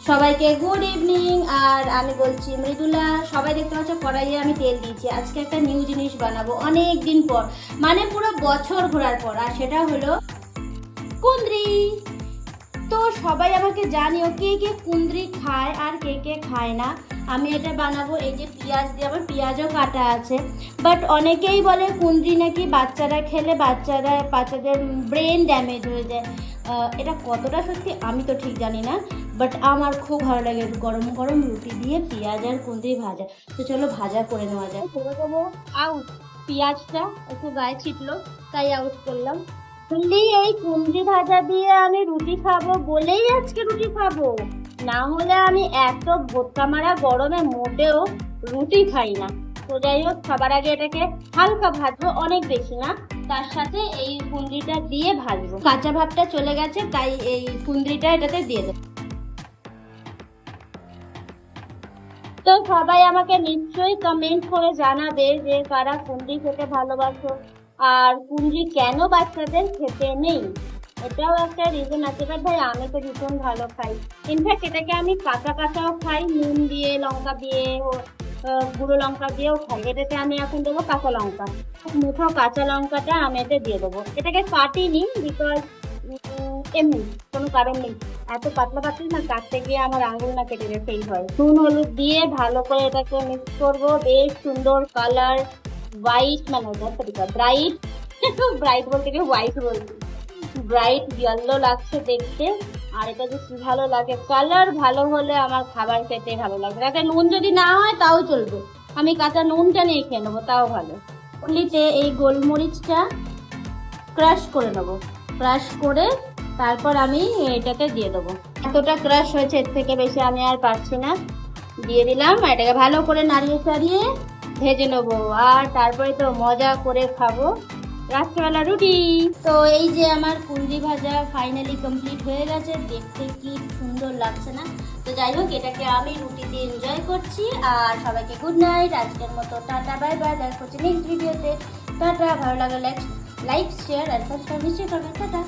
সবাইকে good evening. আর আমি বলছি মৃদুলা। সবাই দেখতে পাচ্ছ কড়াইয়ে আমি তেল দিয়েছি। আজকে একটা নিউ জিনিস বানাবো অনেক দিন পর, মানে পুরো বছর ঘোরার পর, আর সেটা হলো কুন্দ্রি। তো সবাই আমাকে জানিও কে কে কুন্দ্রি খায় আর কে কে খায় না। আমি এটা বানাবো, এই যে পেঁয়াজ দিয়ে, আমার পেঁয়াজও কাটা আছে। বাট অনেকেই বলে কুন্দ্রি নাকি বাচ্চারা খেলে বাচ্চাদের ব্রেন ড্যামেজ হয়ে যায়। এটা কতটা সত্যি আমি তো ঠিক জানি না, বাট আমার খুব ভালো লাগে গরম গরম রুটি দিয়ে পেঁয়াজ আর কুন্দ্রি ভাজা। তো চলো ভাজা করে নেওয়া যায়। করে দেবো আউট, পেঁয়াজটা একটু গায়ে ছিটলো তাই আউট করলাম। বললি এই কুন্দ্রি ভাজা দিয়ে আমি রুটি খাবো বলেই আজকে রুটি খাবো, না হলে আমি এত ভোটকা মারা গরমে মোটেও রুটি খাই না। তো যাই হোক, খাবার আগে এটাকে হালকা ভাজবো, অনেক বেশি না। তার সাথে এই কুন্দ্রিটা দিয়ে ভাজবো। কাঁচা ভাবটা চলে গেছে, তাই এই কুন্দ্রিটা এটাতে দিয়ে দেবো। তো সবাই আমাকে নিশ্চয়ই কমেন্ট করে জানাবে যে কারা কুন্দ্রি খেতে ভালোবাসো, আর কুন্দ্রি কেন বাচ্চাদের খেতে নেই। এটাও একটা রিজন আছে। বাট ভাই আমি তো ভীষণ ভালো খাই। ইনফ্যাক্ট এটাকে আমি কাঁচা কাঁচাও খাই, নুন দিয়ে, লঙ্কা দিয়ে, গুঁড়ো লঙ্কা দিয়েও খাই। এটাতে আমি এখন দেবো কাঁচা লঙ্কা, মুঠো কাঁচা লঙ্কাটা আমি এতে দিয়ে দেবো। এটাকে কাটিনি বিকজ এমনি কোনো কারণ নেই। এত পাতলা পাতলা না কাটতে গিয়ে আমার আঙুল না কেটে গেছে, এই হয়। নুন হলুদ দিয়ে ভালো করে এটাকে মিক্স করবো। বেশ সুন্দর কালার, হোয়াইট, মানে ব্রাইট ব্রাইট বলতে গিয়ে হোয়াইট বলছি, ব্রাইট ইয়েলো লাগছে দেখতে। আর এটা যে ভালো লাগে, কালার ভালো হলে আমার খাবার খেতে ভালো লাগবে। তাতে নুন যদি না হয় তাও চলবে, আমি কাঁচা নুনটা নিয়ে খেয়ে নেবো, তাও ভালো। পল্লিতে এই গোলমরিচটা ক্রাশ করে নেবো, ক্রাশ করে তারপর আমি এটাতে দিয়ে দেবো। এতটা ক্রাশ হয়েছে, এর থেকে বেশি আমি আর পারছি না। দিয়ে দিলাম, এটাকে ভালো করে নাড়িয়ে চাড়িয়ে ভেজে নেবো, আর তারপরে তো মজা করে খাবো রাত্রেবেলা রুটি। তো এই যে আমার কুন্দ্রি ভাজা ফাইনালি কমপ্লিট হয়ে গেছে, দেখতে কি সুন্দর লাগছে না। তো যাই হোক, এটাকে আমি রুটি দিয়ে এনজয় করছি। আর সবাইকে গুড নাইট, আজকের মতো টাটা, বাই বাই। দেখা হচ্ছে নেক্সট ভিডিওতে। টাটা। ভালো লাগলে লাইক, শেয়ার আর সাবস্ক্রাইব নিশ্চয়ই করবেন। টাটা।